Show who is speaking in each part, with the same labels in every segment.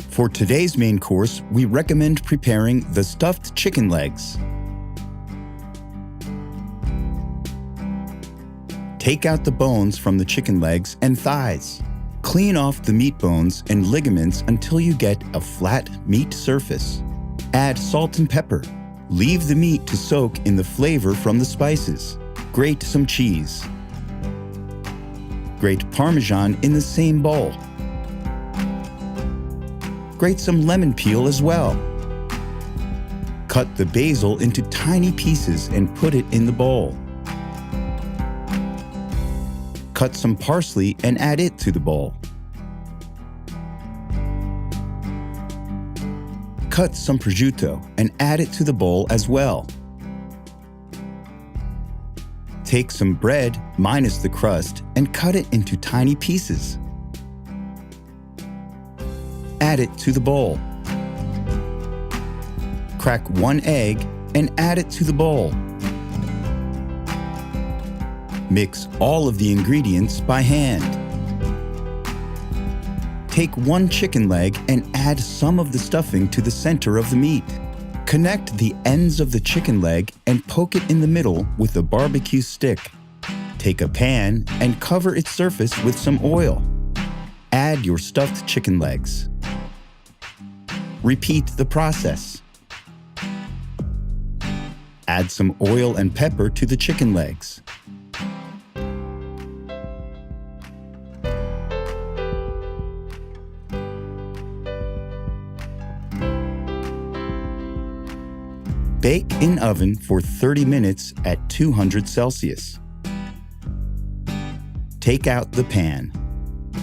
Speaker 1: For today's main course, we recommend preparing the stuffed chicken legs. Take out the bones from the chicken legs and thighs. Clean off the meat bones and ligaments until you get a flat meat surface. Add salt and pepper. Leave the meat to soak in the flavor from the spices. Grate some cheese. Grate parmesan in the same bowl. Grate some lemon peel as well. Cut the basil into tiny pieces and put it in the bowl. Cut some parsley and add it to the bowl. Cut some prosciutto and add it to the bowl as well. Take some bread, minus the crust, and cut it into tiny pieces. Add it to the bowl. Crack 1 egg and add it to the bowl. Mix all of the ingredients by hand. Take 1 chicken leg and add some of the stuffing to the center of the meat. Connect the ends of the chicken leg and poke it in the middle with a barbecue stick. Take a pan and cover its surface with some oil. Add your stuffed chicken legs. Repeat the process. Add some oil and pepper to the chicken legs. Bake in oven for 30 minutes at 200 Celsius. Take out the pan.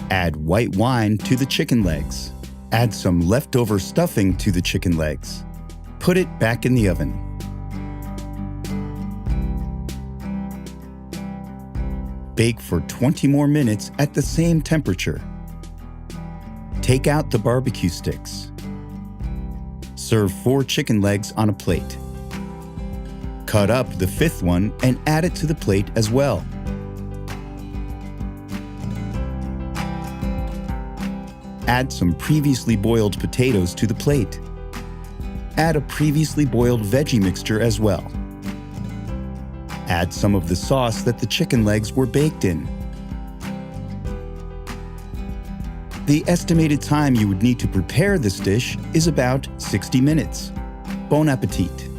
Speaker 1: Add white wine to the chicken legs. Add some leftover stuffing to the chicken legs. Put it back in the oven. Bake for 20 more minutes at the same temperature. Take out the barbecue sticks. Serve 4 chicken legs on a plate. Cut up the 5th one and add it to the plate as well. Add some previously boiled potatoes to the plate. Add a previously boiled veggie mixture as well. Add some of the sauce that the chicken legs were baked in. The estimated time you would need to prepare this dish is about 60 minutes. Bon appetit!